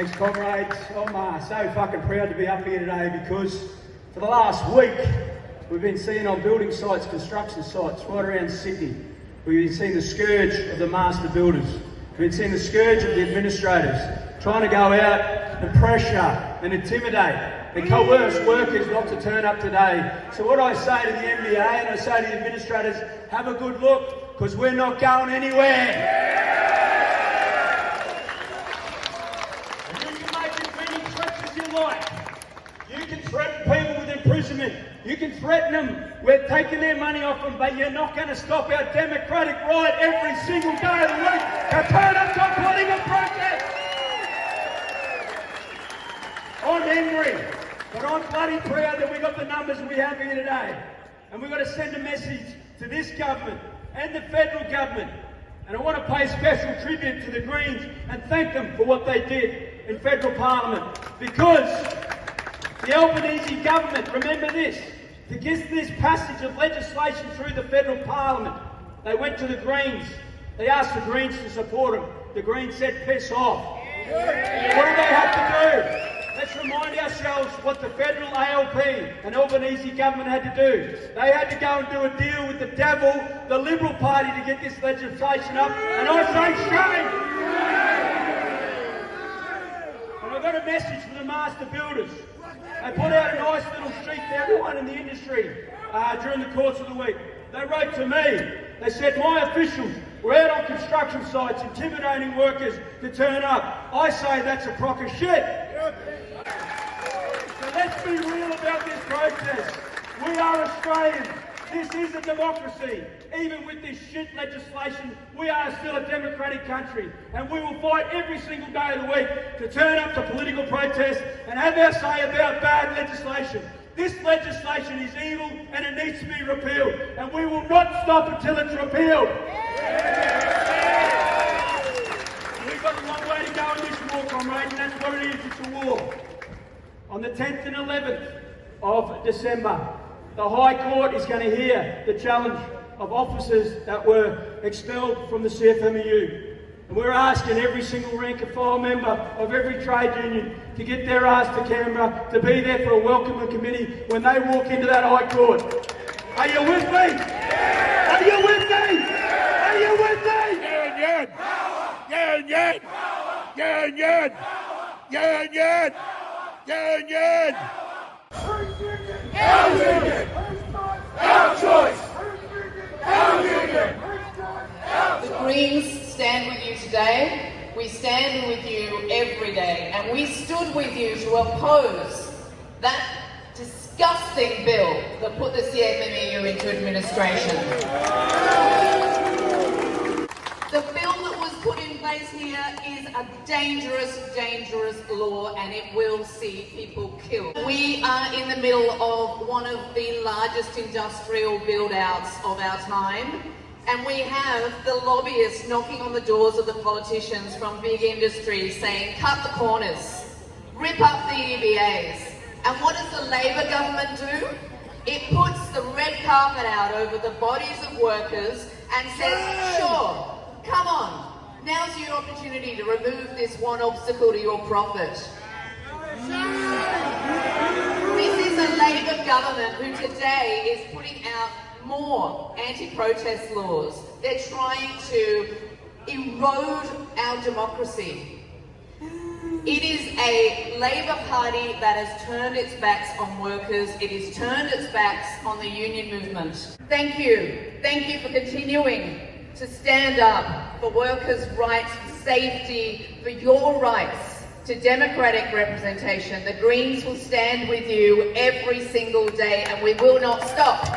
Thanks, comrades. I'm so fucking proud to be up here today because for the last week we've been seeing on building sites, construction sites right around Sydney. We've been seeing the scourge of the master builders. We've been seeing the scourge of the administrators trying to go out and pressure and intimidate and coerce workers not to turn up today. So what I say to the MBA and I say to the administrators, have a good look because we're not going anywhere. Like. You can threaten people with imprisonment. You can threaten them. We're taking their money off them, but you're not going to stop our democratic right every single day of the week to turn up to political protest. I'm angry, but I'm bloody proud that we got the numbers we have here today. And we've got to send a message to this government and the federal government. And I want to pay special tribute to the Greens and thank them for what they did in federal parliament, because the Albanese government, remember this, to get this passage of legislation through the federal parliament, they went to the Greens. They asked the Greens to support them. The Greens said, piss off. What did they have to do? Let's remind ourselves what the federal ALP and Albanese government had to do. They had to go and do a deal with the devil, the Liberal Party, to get this legislation up, and I say shame. I've got a message for the master builders. They put out a nice little sheet to everyone in the industry during the course of the week. They wrote to me. They said, my officials were out on construction sites intimidating workers to turn up. I say that's a crock of shit. So let's be real about this protest. We are Australians. This is a democracy. Even with this shit legislation, we are still a democratic country, and we will fight every single day of the week to turn up to political protest and have our say about bad legislation. This legislation is evil and it needs to be repealed, and we will not stop until it's repealed. We've got a long way to go in this war, comrades, and that's what it is, it's a war. On the 10th and 11th of December, the High Court is going to hear the challenge of officers that were expelled from the CFMEU. And we're asking every single rank and file member of every trade union to get their ass to Canberra, to be there for a welcoming committee when they walk into that High Court. Are you with me? Are you with me? Are you with me? Union! Union! Union! Union! Union! Our union! Our choice! Our union! The Greens stand with you today. We stand with you every day, and we stood with you to oppose that disgusting bill that put the CFMEU into administration. The bill that was put in place here is a dangerous, dangerous law, and it will see people killed. We are in the middle of one of the largest industrial build-outs of our time, and we have the lobbyists knocking on the doors of the politicians from big industry saying, cut the corners, rip up the EBAs. And what does the Labor government do? It puts the red carpet out over the bodies of workers and says, sure, come on, now's your opportunity to remove this one obstacle to your profit. This is a Labor government who today is putting out more anti-protest laws. They're trying to erode our democracy. It is a Labor Party that has turned its backs on workers. It has turned its backs on the union movement. Thank you. Thank you for continuing to stand up for workers' rights, for safety, for your rights to democratic representation. The Greens will stand with you every single day, and we will not stop.